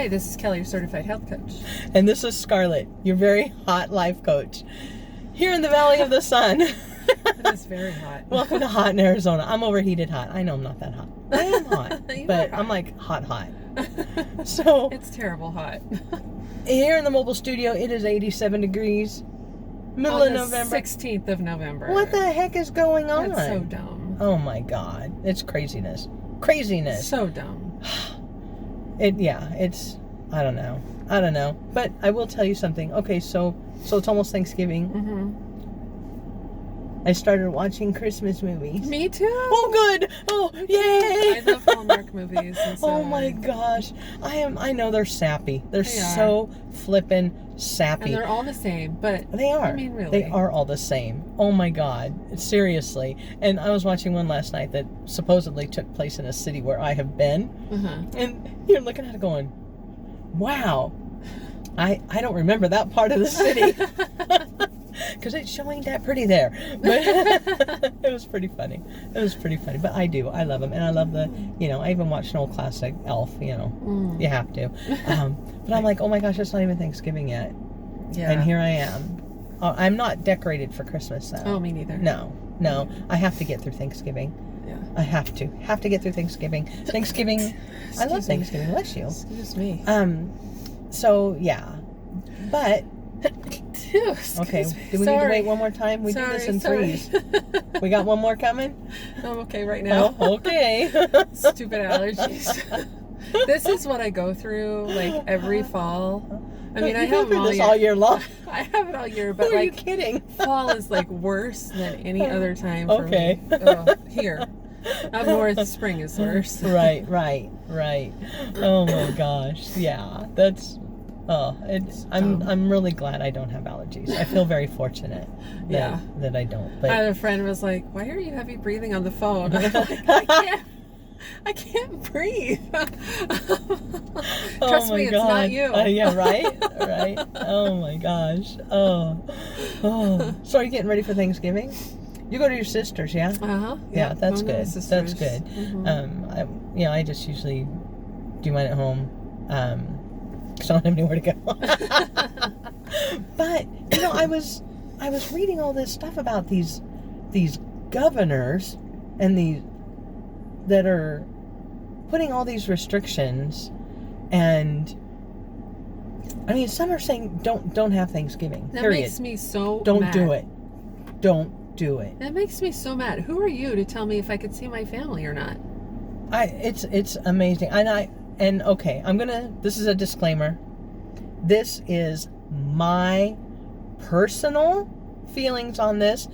Hi, this is Kelly, your certified health coach. And this is Scarlett, your very hot life coach. Here in the Valley of the Sun. It is very hot. Welcome to Hot in Arizona. I'm overheated hot. I know I'm not that hot. I am hot, but hot. I'm like hot. So it's terrible hot. Here in the mobile studio, it is 87 degrees. Middle of November. 16th of November. What the heck is going on? That's so dumb. Oh my God. It's craziness. Craziness. So dumb. It's, I don't know. But I will tell you something. Okay, so it's almost Thanksgiving. Mm-hmm. I started watching Christmas movies. Me too. Oh, good. Oh, yay. I love Hallmark movies. And so oh my gosh. I know they're sappy. They're so flippin' sappy. And they're all the same, but they are. I mean, really. They are all the same. Oh my God. Seriously. And I was watching one last night that supposedly took place in a city where I have been. Uh-huh. And you're looking at it going, wow. I don't remember that part of the city. Because it's showing that pretty there. But it was pretty funny. But I love them. And I love I even watched an old classic, Elf, You have to. But I'm like, oh my gosh, it's not even Thanksgiving yet. Yeah. And here I am. I'm not decorated for Christmas, though. Oh, me neither. No. I have to get through Thanksgiving. Yeah. I have to get through Thanksgiving. I love Thanksgiving. Bless you. Excuse me. So, yeah. But... Okay, do we need to wait one more time? We do this in threes. We got one more coming? I'm okay right now. Oh, okay. Stupid allergies. This is what I go through, like, every fall. I mean, I have them all year long. I have it all year, but, Who are you kidding? Fall is, like, worse than any other time for me. Here. Up north, spring is worse. Right. Oh, my gosh. Yeah, that's... I'm really glad I don't have allergies. I feel very fortunate that I don't. But I had a friend who was like, "Why are you heavy breathing on the phone?" I'm like, I can't breathe. Trust me, it's not you. Yeah, right. Oh my gosh. Oh. So are you getting ready for Thanksgiving? You go to your sister's, yeah? Uh-huh. Yeah, that's good. That's good. Mm-hmm. I just usually do mine at home. So I don't have anywhere to go. But I was reading all this stuff about these governors and these that are putting all these restrictions, and I mean some are saying don't have Thanksgiving. That period. Makes me so don't mad. do it. Don't do it. That makes me so mad. Who are you to tell me if I could see my family or not? It's amazing. And okay, this is a disclaimer. This is my personal feelings on this.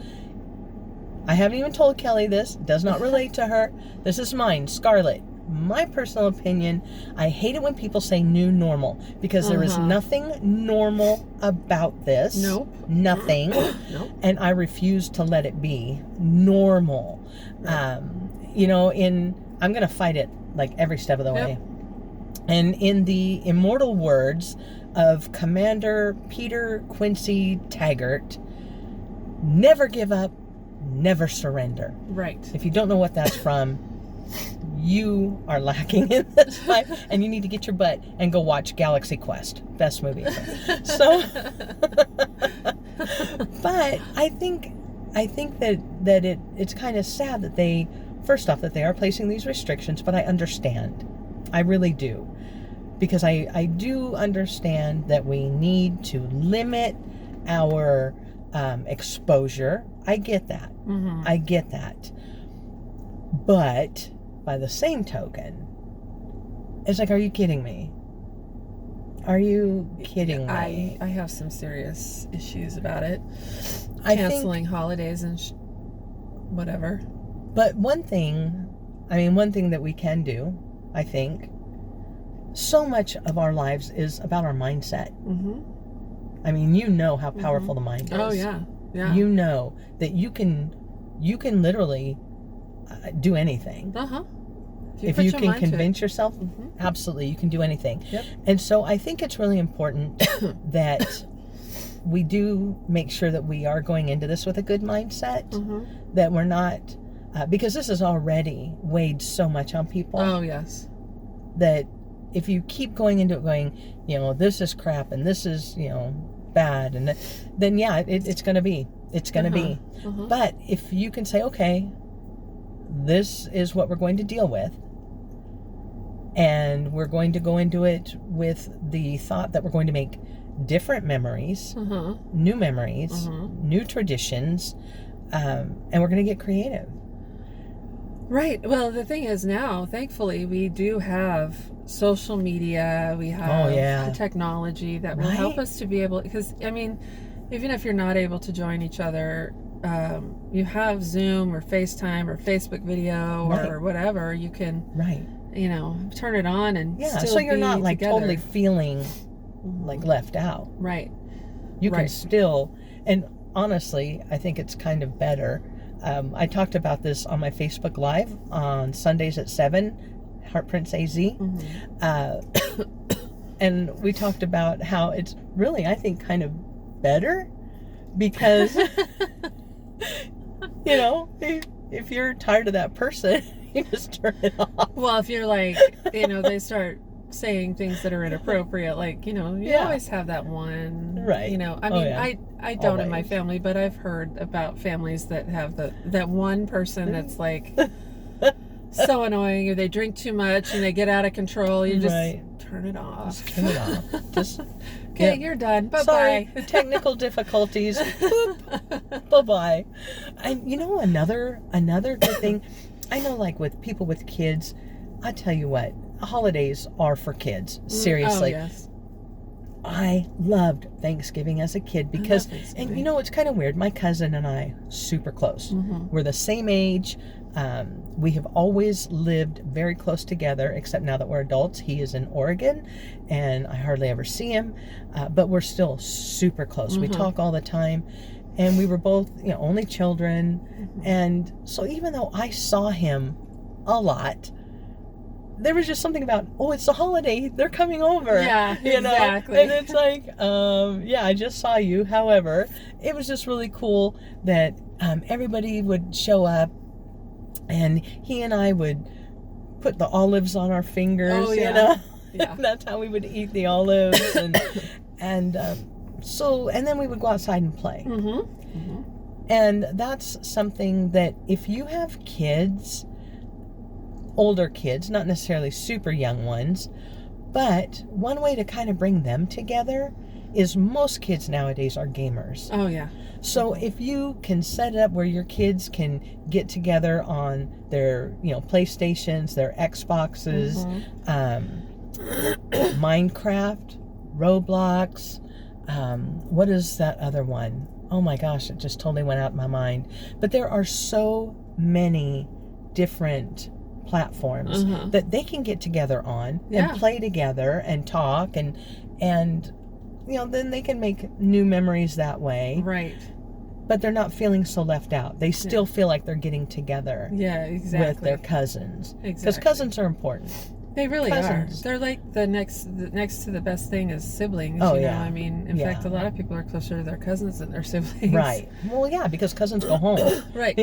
I haven't even told Kelly this. It does not relate to her. This is mine, Scarlett. My personal opinion, I hate it when people say new normal, because there is nothing normal about this. Nope. Nothing. Nope. And I refuse to let it be normal. Right. I'm going to fight it like every step of the way. Yep. And in the immortal words of Commander Peter Quincy Taggart, never give up, never surrender. Right. If you don't know what that's from, you are lacking in this life, and you need to get your butt and go watch Galaxy Quest. Best movie ever. So, but I think that it's kind of sad that they are placing these restrictions, but I understand. I really do. Because I do understand that we need to limit our exposure. I get that. Mm-hmm. I get that. But by the same token, it's like, are you kidding me? Are you kidding me? I have some serious issues about it. Canceling holidays and whatever. But one thing that we can do, I think, so much of our lives is about our mindset. Mm-hmm. I mean, you know how powerful the mind is. Oh, yeah. You know that you can literally do anything. Uh-huh. If you can convince yourself, absolutely, you can do anything. Yep. And so I think it's really important that we do make sure that we are going into this with a good mindset, that we're not, because this has already weighed so much on people. Oh, yes. That if you keep going into it going, you know, this is crap and this is, you know, bad, and then yeah, it's going to be. It's going to be. But if you can say, okay, this is what we're going to deal with, and we're going to go into it with the thought that we're going to make different memories, new memories, new traditions, and we're going to get creative. Right. Well, the thing is now, thankfully, we do have social media. We have technology that will help us to be able, because, I mean, even if you're not able to join each other, you have Zoom or FaceTime or Facebook video or whatever. You can, you know, turn it on and still so you're not like together. Totally feeling like left out. Right. You can still, and honestly, I think it's kind of better. I talked about this on my Facebook Live on Sundays at 7, Heart Prince AZ. And we talked about how it's really, I think, kind of better because, you know, if you're tired of that person, you just turn it off. Well, if you're like, you know, they start saying things that are inappropriate, like, you know, you always have that one, you know, I mean, I don't in my family, but I've heard about families that have that one person that's like so annoying, or they drink too much and they get out of control. You just turn it off. Just turn it off. Just okay, you're done. Bye-bye. Sorry, technical difficulties. Bye-bye. And you know, another good thing, I know, like with people with kids, I tell you what, holidays are for kids. Seriously. Oh, yes. I loved Thanksgiving as a kid because, and you know, it's kind of weird. My cousin and I, super close. We're the same age. We have always lived very close together, except now that we're adults. He is in Oregon, and I hardly ever see him, but we're still super close. We talk all the time, and we were both, you know, only children, and so even though I saw him a lot, there was just something about, oh, it's a holiday, they're coming over. Yeah, you know? exactly. And it's like, yeah, I just saw you. However, it was just really cool that everybody would show up, and he and I would put the olives on our fingers, you know? That's how we would eat the olives, and and then we would go outside and play. And that's something that if you have kids, older kids, not necessarily super young ones, but one way to kind of bring them together is most kids nowadays are gamers. Oh, yeah. So if you can set it up where your kids can get together on their, you know, PlayStations, their Xboxes, Minecraft, Roblox, what is that other one? Oh my gosh, it just totally went out of my mind. But there are so many different platforms that they can get together on and play together and talk and you know, then they can make new memories that way. Right. But they're not feeling so left out. They still feel like they're getting together. Yeah, exactly. With their cousins. Exactly. Because cousins are important. They really cousins. are. They're like the next to the best thing is siblings. Oh, you know? yeah. I mean, in fact, a lot of people are closer to their cousins than their siblings. Right. Well, yeah, because cousins go home. Right.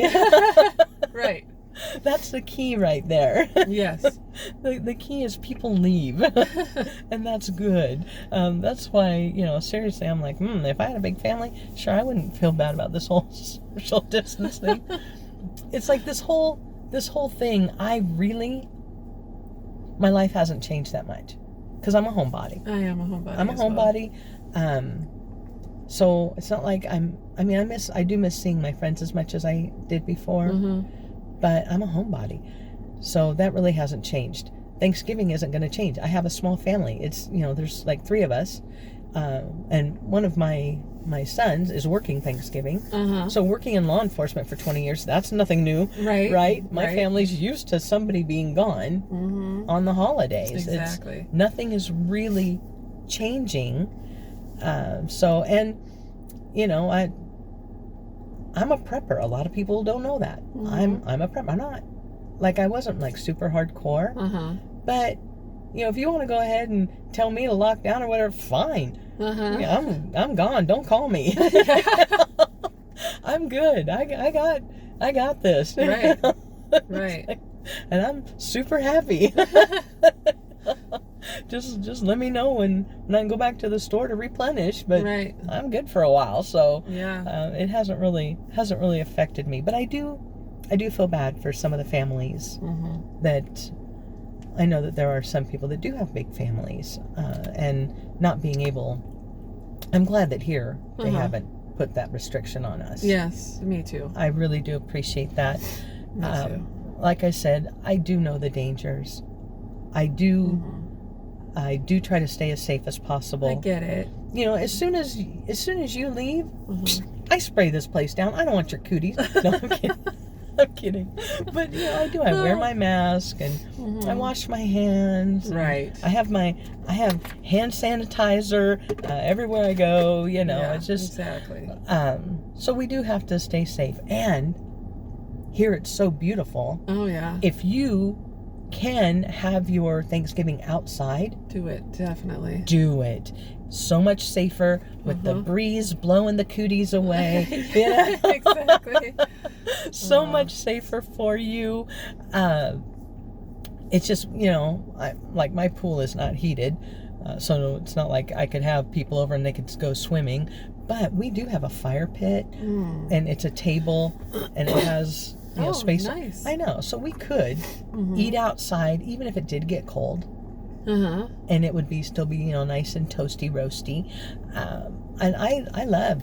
Right. That's the key right there. Yes. The key is people leave. And that's good. That's why, you know, seriously, I'm like, if I had a big family, sure, I wouldn't feel bad about this whole social distancing. It's like this whole thing, my life hasn't changed that much. Because I'm a homebody. I am a homebody. I'm a homebody. So it's not like I do miss seeing my friends as much as I did before. But I'm a homebody. So that really hasn't changed. Thanksgiving isn't going to change. I have a small family. It's, you know, there's like 3 of us. And one of my sons is working Thanksgiving. So working in law enforcement for 20 years, that's nothing new. Right? My family's used to somebody being gone on the holidays. Exactly. Nothing is really changing. And, you know, I'm a prepper. A lot of people don't know that. I'm a prepper. I'm not, like, I wasn't like super hardcore. But, you know, if you want to go ahead and tell me to lock down or whatever, fine. Yeah, I'm gone. Don't call me. I'm good. I got this. Right. Right. And I'm super happy. just let me know when I can go back to the store to replenish. But right. I'm good for a while, so yeah, it hasn't really affected me. But I do feel bad for some of the families that I know that there are some people that do have big families and not being able. I'm glad that here they haven't put that restriction on us. Yes, me too. I really do appreciate that. Me too. Like I said, I do know the dangers. I do try to stay as safe as possible. I get it. You know, as soon as you leave, I spray this place down. I don't want your cooties. No, I'm kidding. I'm kidding. But I do. I wear my mask and I wash my hands. Right. I have hand sanitizer everywhere I go. It's just exactly. So we do have to stay safe. And here it's so beautiful. Oh yeah. If you can have your Thanksgiving outside, do it. Definitely. Do it. So much safer with the breeze blowing the cooties away. Yeah, exactly. So much safer for you. It's just, like my pool is not heated, so it's not like I could have people over and they could go swimming. But we do have a fire pit, and it's a table, and it has space. Nice. I know. So we could eat outside, even if it did get cold. And it would still be nice and toasty, roasty. And I love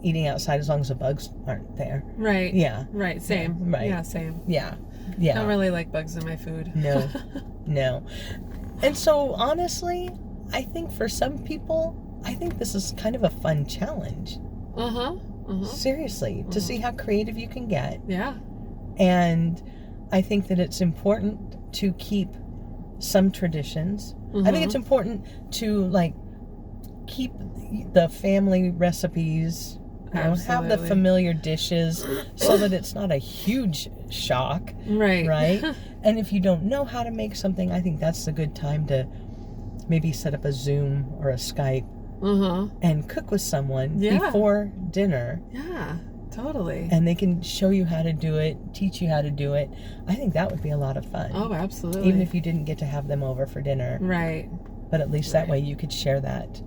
eating outside as long as the bugs aren't there. Right. Yeah. Right. Same. Yeah, right. Yeah. Same. Yeah. Yeah. I don't really like bugs in my food. No. And so honestly, I think for some people, I think this is kind of a fun challenge. Seriously, to see how creative you can get. Yeah. And I think that it's important to keep some traditions. I think it's important to keep the family recipes, have the familiar dishes so that it's not a huge shock. Right. And if you don't know how to make something, I think that's a good time to maybe set up a Zoom or a Skype and cook with someone before dinner. Yeah. Totally. And they can show you how to do it, teach you how to do it. I think that would be a lot of fun. Oh, absolutely. Even if you didn't get to have them over for dinner. Right. But at least that way you could share that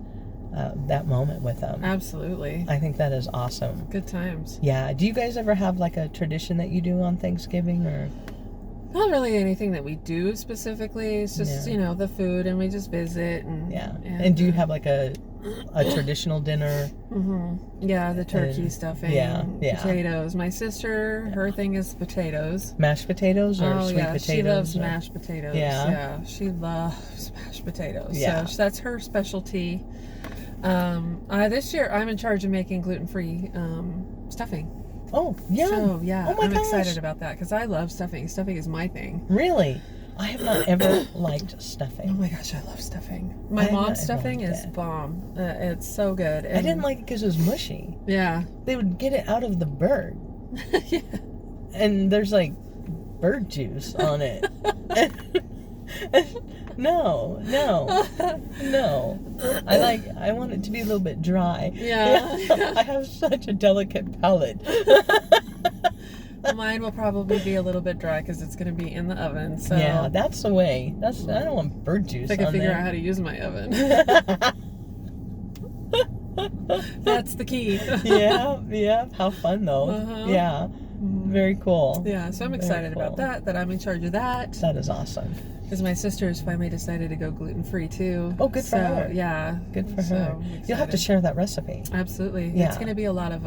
moment with them. Absolutely. I think that is awesome. Good times. Yeah. Do you guys ever have a tradition that you do on Thanksgiving or? Not really anything that we do specifically. It's just, the food, and we just visit. And do you have a traditional dinner? Yeah, the turkey stuffing. Yeah. Potatoes. My sister, her thing is potatoes. Mashed potatoes or sweet potatoes? She loves mashed potatoes. Yeah. Yeah, she loves mashed potatoes. Yeah. So that's her specialty. This year I'm in charge of making gluten-free stuffing. Oh, yeah. So, yeah, I'm excited about that because I love stuffing. Stuffing is my thing. Really? I have not ever liked stuffing. Oh my gosh, I love stuffing. My mom's stuffing is bomb. It's so good. And I didn't like it because it was mushy. Yeah. They would get it out of the bird. Yeah. And there's bird juice on it. No. I want it to be a little bit dry. Yeah. I have such a delicate palate. Mine will probably be a little bit dry because it's going to be in the oven. So yeah, that's the way. I don't want bird juice. I can figure there. out how to use my oven. That's the key. Yeah. How fun though. Yeah. Very cool. Yeah, so I'm excited about that I'm in charge of that. That is awesome. Because my sister has finally decided to go gluten-free too. Oh, good for her. Yeah. Good for her. You'll have to share that recipe. Absolutely. Yeah. It's going to be a lot of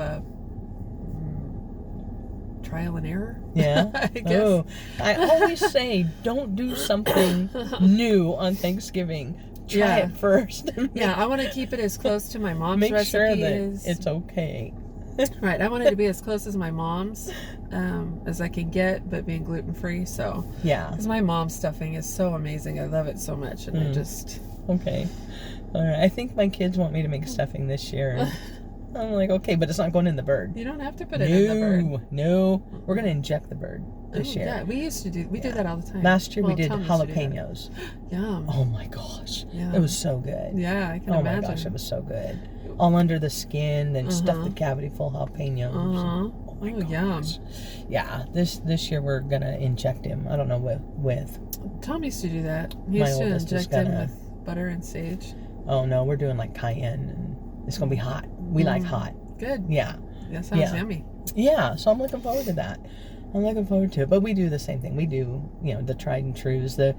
trial and error. Yeah. I guess. Oh, I always say don't do something new on Thanksgiving. Try it first. Yeah, I want to keep it as close to my mom's Make recipe sure that it's okay. Right, I want it to be as close as my mom's as I can get, but being gluten-free. So yeah, because my mom's stuffing is so amazing, I love it so much, and I just okay. All right, I think my kids want me to make stuffing this year. I'm like, okay, but it's not going in the bird. You don't have to put it in the bird. No, we're gonna inject the bird this year. Yeah, we do that all the time. Last year we did jalapenos. Yum. Oh my gosh, Yum. it was so good. Yeah, I can imagine. imagine. Oh my gosh, it was so good. All under the skin, then stuff the cavity full of jalapenos. Oh my gosh. Yum. Yeah, this year we're gonna inject him. I don't know with. Tom used to do that. He used to inject him with butter and sage. Oh no, we're doing like cayenne, and it's gonna be hot. We like hot. Good. Yeah. That sounds yummy. Yeah, so I'm looking forward to that. I'm looking forward to it. But we do the same thing. We do, the tried and trues, the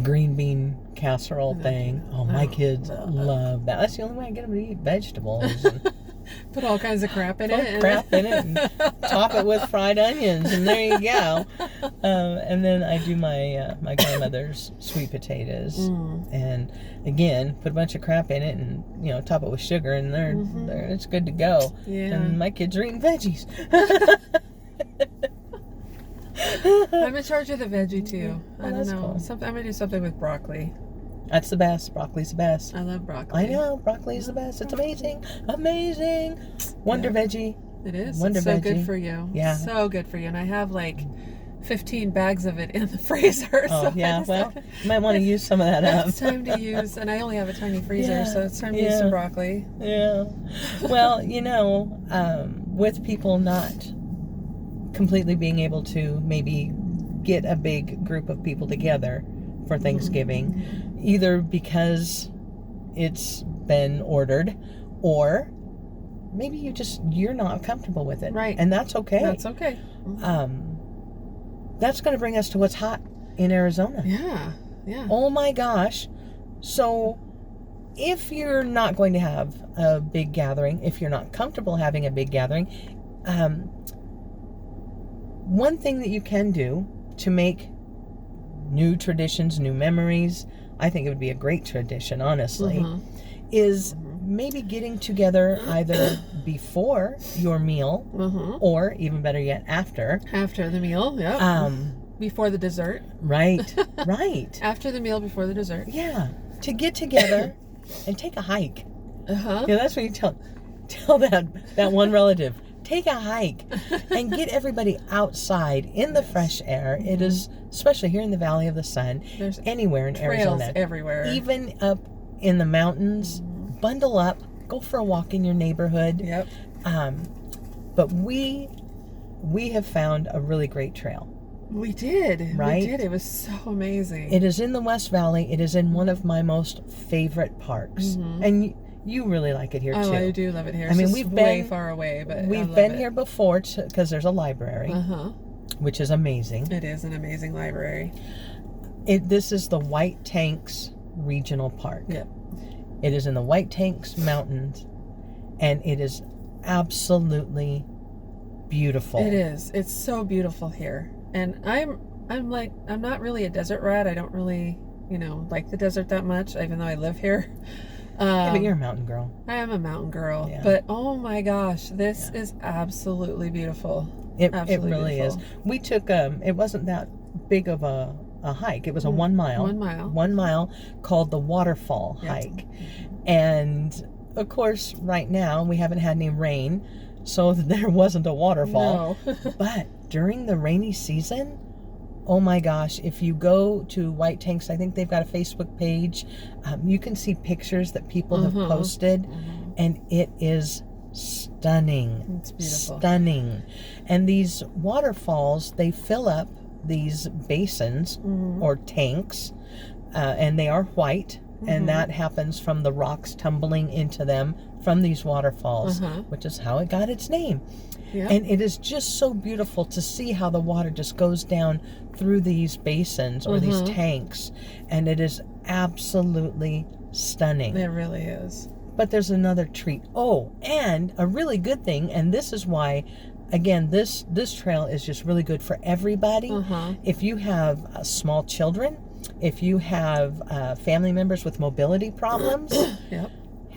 green bean casserole thing. Oh, my kids love that. That's the only way I get them to eat vegetables. Put all kinds of crap in it. And top it with fried onions, and there you go. And then I do my grandmother's sweet potatoes, and again put a bunch of crap in it, and top it with sugar, and it's good to go. Yeah. And my kids are eating veggies. I'm in charge of the veggie too. I don't know. Cool. I'm gonna do something with broccoli. That's the best. Broccoli's the best. I love broccoli. I know. Broccoli's the best. It's amazing. Amazing. Wonder veggie. It is. Wonder it's so veggie. Good for you. Yeah. So good for you. And I have like 15 bags of it in the freezer. Oh, so yeah. Well, you might want to use some of that up. It's time to use, and I only have a tiny freezer, so it's time to use some broccoli. Yeah. Well, with people not completely being able to maybe get a big group of people together for Thanksgiving, either because it's been ordered, or maybe you're not comfortable with it. Right. And that's okay. That's okay. That's going to bring us to what's hot in Arizona. Yeah. Yeah. Oh my gosh. So if you're not going to have a big gathering, if you're not comfortable having a big gathering, one thing that you can do to make new traditions, new memories, I think it would be a great tradition, honestly, is maybe getting together either before your meal or, even better yet, after. After the meal, yeah. Before the dessert. Right, right. After the meal, before the dessert. Yeah, to get together and take a hike. Uh-huh. Yeah, that's what you tell that one relative. Take a hike and get everybody outside in the fresh air. It is, especially here in the Valley of the Sun, there's anywhere in Arizona, everywhere, even up in the mountains. Bundle up, go for a walk in your neighborhood. Yep. But we have found a really great trail. We did. Right? We did. It was so amazing. It is in the West Valley. It is in one of my most favorite parks, and you really like it here too. Oh, I do love it here. I mean, we've been way far away, but we've been here before because there's a library, which is amazing. It is an amazing library. This is the White Tanks Regional Park. Yep. It is in the White Tanks Mountains, and it is absolutely beautiful. It is. It's so beautiful here, and I'm not really a desert rat. I don't really like the desert that much, even though I live here. Yeah, but you're a mountain girl. I am a mountain girl. Yeah. But oh my gosh, this is absolutely beautiful. It really is. We took it wasn't that big of a hike. It was a 1 mile. 1 mile. 1 mile called the Waterfall hike. And of course, right now we haven't had any rain, so there wasn't a waterfall. No. But during the rainy season, oh my gosh, if you go to White Tanks, I think they've got a Facebook page. You can see pictures that people have posted, and it is stunning. It's beautiful. Stunning. And these waterfalls, they fill up these basins or tanks, and they are white, and that happens from the rocks tumbling into them from these waterfalls, which is how it got its name. Yep. And it is just so beautiful to see how the water just goes down through these basins or these tanks, and it is absolutely stunning. It really is. But there's another treat. Oh, and a really good thing, and this is why, again, this trail is just really good for everybody. If you have small children, if you have family members with mobility problems,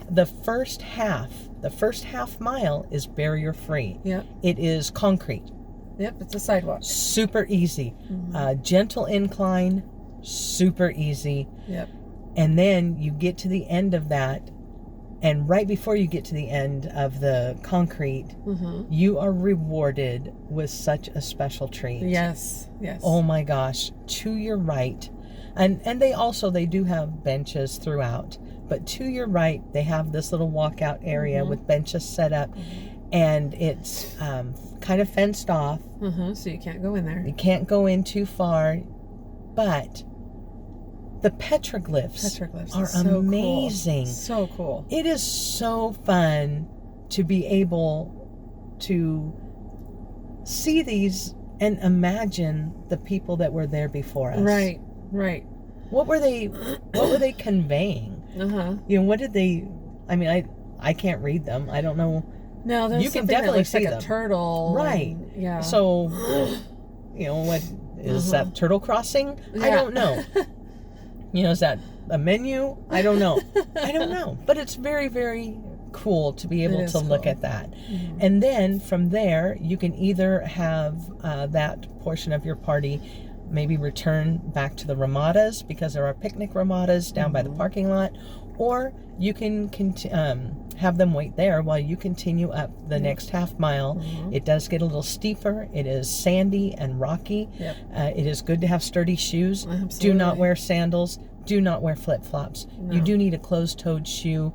the first half mile is barrier free. Yep. It is concrete. Yep, it's a sidewalk. Super easy. Gentle incline, super easy. Yep. And then you get to the end of that, and right before you get to the end of the concrete, you are rewarded with such a special treat. Yes, yes. Oh my gosh. To your right, and they do have benches throughout, but to your right, they have this little walkout area with benches set up. and it's kind of fenced off. So you can't go in there. You can't go in too far, but the petroglyphs are so amazing. Cool. So cool. It is so fun to be able to see these and imagine the people that were there before us. Right. What were they conveying? You know, what did they, I mean, I can't read them. I don't know. No, there's you can something definitely that looks see like them. A turtle. Right. And, yeah. So, you know, what is that, turtle crossing? Yeah. I don't know. You know, is that a menu? I don't know. But it's very, very cool to be able to look at that. And then from there, you can either have that portion of your party maybe return back to the Ramadas, because there are picnic Ramadas down by the parking lot, or you can have them wait there while you continue up the next half mile. It does get a little steeper. It is sandy and rocky. It is good to have sturdy shoes. Absolutely. Do not wear sandals. Do not wear flip-flops. No. You do need a closed-toed shoe.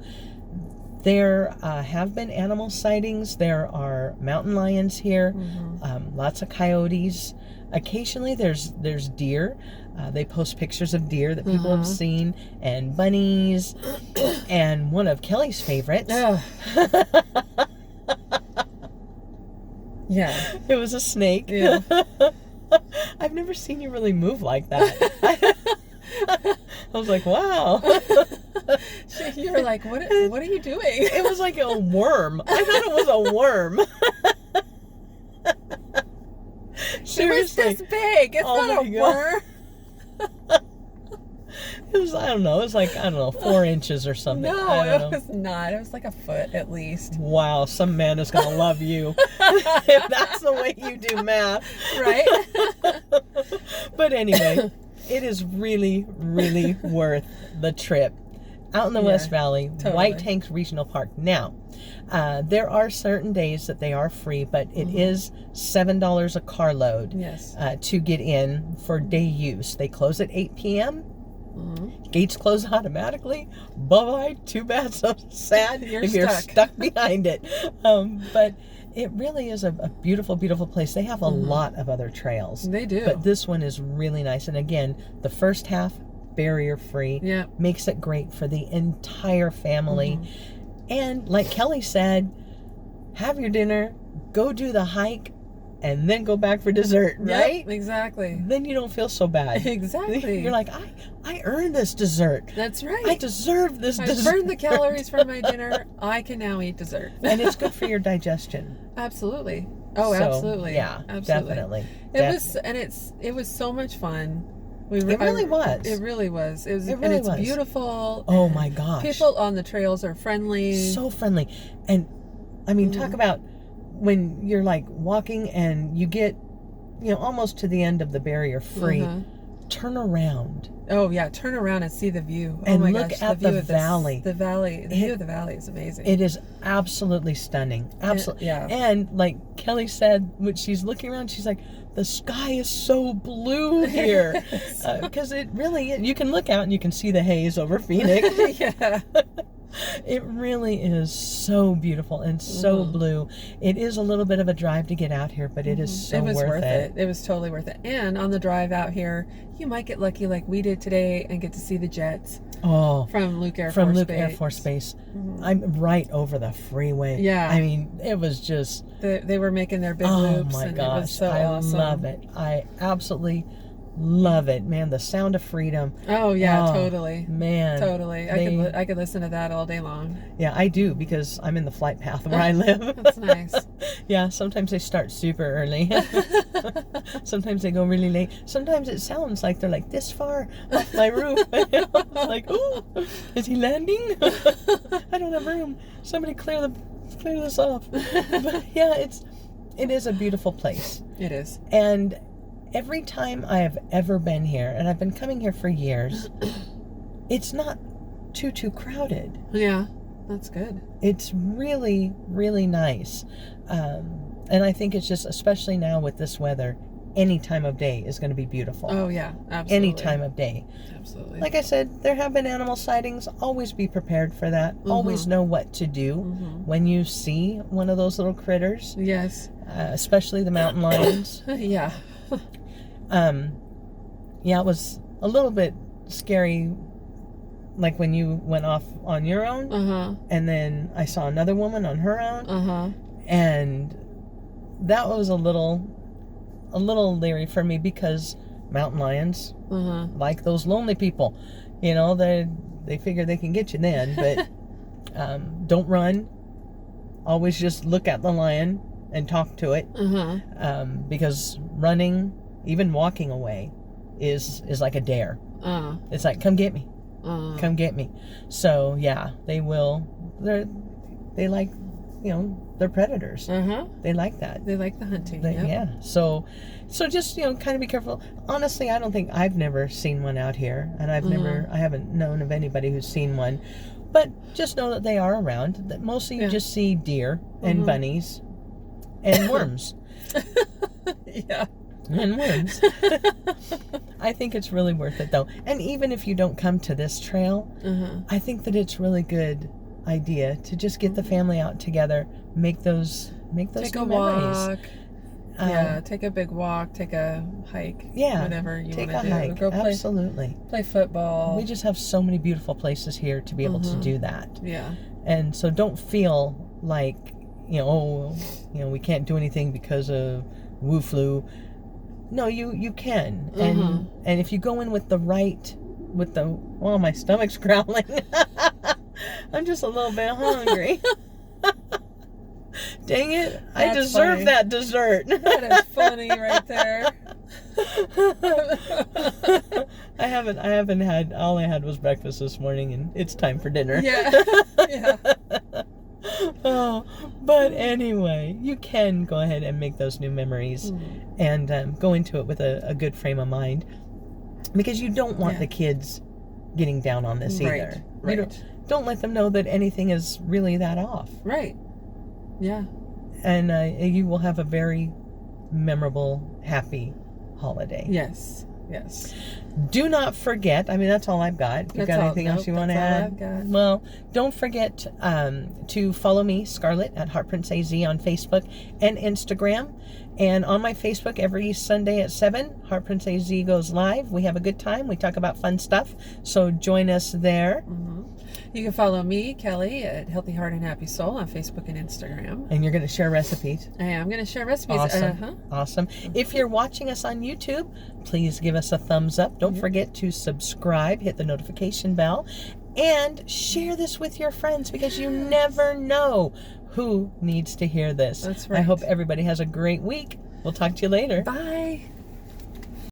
There have been animal sightings. There are mountain lions here, lots of coyotes. Occasionally there's deer. They post pictures of deer that people have seen, and bunnies, and one of Kelly's favorites. Yeah. It was a snake. Yeah. I've never seen you really move like that. I was like, wow. You were like, what are you doing? It was like a worm. I thought it was a worm. Seriously. It was this big. It's not a worm. It was, I don't know, it was like, 4 inches or something. No, it was not. It was like a foot at least. Wow, some man is going to love you. If that's the way you do math. Right? But anyway, it is really, really worth the trip. Out in the West Valley, totally. White Tanks Regional Park. Now, there are certain days that they are free, but it is $7 a carload to get in for day use. They close at 8 p.m. Gates close automatically. Bye-bye. Too bad. So sad if you're stuck behind it. But it really is a beautiful, beautiful place. They have a lot of other trails. They do. But this one is really nice. And again, the first half, barrier-free. Yeah. Makes it great for the entire family. And like Kelly said, have your dinner, go do the hike, and then go back for dessert, right? Yep, exactly. Then you don't feel so bad. Exactly. You're like, I earned this dessert. That's right. I deserve this dessert. I burned the calories from my dinner. I can now eat dessert. And it's good for your digestion. Absolutely. Oh, so, absolutely. Yeah, absolutely. Definitely. It was so much fun. It really was. It really was. It really and it's was. Beautiful. Oh my gosh. People on the trails are friendly. So friendly. And I mean, talk about when you're like walking and you get, almost to the end of the barrier free, turn around. Oh yeah, turn around and see the view. And oh my look gosh, at the valley. The view of the valley is amazing. It is absolutely stunning. Absolutely. Yeah. And like Kelly said, when she's looking around, she's like, the sky is so blue here. Because it really is. You can look out and you can see the haze over Phoenix. Yeah. It really is so beautiful and so blue. It is a little bit of a drive to get out here, but it is so worth it. It was totally worth it. And on the drive out here, you might get lucky like we did today and get to see the jets. From Luke Air Force Base. I'm right over the freeway. Yeah. I mean, it was just... They were making their big loops. Oh my and gosh. It was so awesome. I love it. I absolutely love it. Man, the sound of freedom. Oh yeah, totally. Man. Totally. I could listen to that all day long. Yeah, I do, because I'm in the flight path where I live. That's nice. Yeah, sometimes they start super early. Sometimes they go really late. Sometimes it sounds like they're like this far off my roof. It's like, ooh, is he landing? I don't have room. Somebody clear this off. But yeah, it is a beautiful place. It is. And every time I have ever been here, and I've been coming here for years, it's not too crowded. Yeah, that's good. It's really, really nice. And I think it's just, especially now with this weather, any time of day is going to be beautiful. Oh, yeah, absolutely. Any time of day. Absolutely. Like I said, there have been animal sightings. Always be prepared for that. Always know what to do when you see one of those little critters. Yes. Especially the mountain lions. Yeah. Yeah, it was a little bit scary, like when you went off on your own, and then I saw another woman on her own, and that was a little leery for me because mountain lions, like those lonely people, you know, they figure they can get you then, but don't run. Always just look at the lion and talk to it, because running, even walking away, is like a dare. It's like, come get me. Come get me. So yeah, they will. They like, you know, they're predators. They like that. They like the hunting. Yeah. So just, you know, kind of be careful. Honestly, I don't think I've never seen one out here, and I haven't known of anybody who's seen one. But just know that they are around. That mostly you just see deer and bunnies and worms. Yeah. And worms. I think it's really worth it though. And even if you don't come to this trail, I think that it's really good idea to just get the family out together, make those take a memories. Walk. Yeah, take a big walk, take a hike. Yeah, whatever you take want to a do. hike. Go Absolutely. Play football. We just have so many beautiful places here to be able to do that. Yeah. And so don't feel like, you know, we can't do anything because of Wu Flu. No, you can. And if you go in with my stomach's growling. I'm just a little bit hungry. Dang it. I deserve that dessert. That is funny right there. I haven't had, all I had was breakfast this morning and it's time for dinner. Yeah. Yeah. Oh, but anyway, you can go ahead and make those new memories and go into it with a good frame of mind, because you don't want the kids getting down on this either. Right. Don't let them know that anything is really that off. Right. Yeah. And you will have a very memorable, happy holiday. Yes. Yes. Do not forget, I mean, that's all I've got. If you've got anything else you want to add? Well, don't forget to follow me, Scarlett, at Heartprints AZ on Facebook and Instagram. And on my Facebook, every Sunday at 7, Heartprints AZ goes live. We have a good time. We talk about fun stuff. So join us there. You can follow me, Kelly, at Healthy Heart and Happy Soul on Facebook and Instagram. And you're going to share recipes. I am going to share recipes. Awesome. If you're watching us on YouTube, please give us a thumbs up. Don't forget to subscribe, hit the notification bell, and share this with your friends, because you never know who needs to hear this. That's right. I hope everybody has a great week. We'll talk to you later. Bye.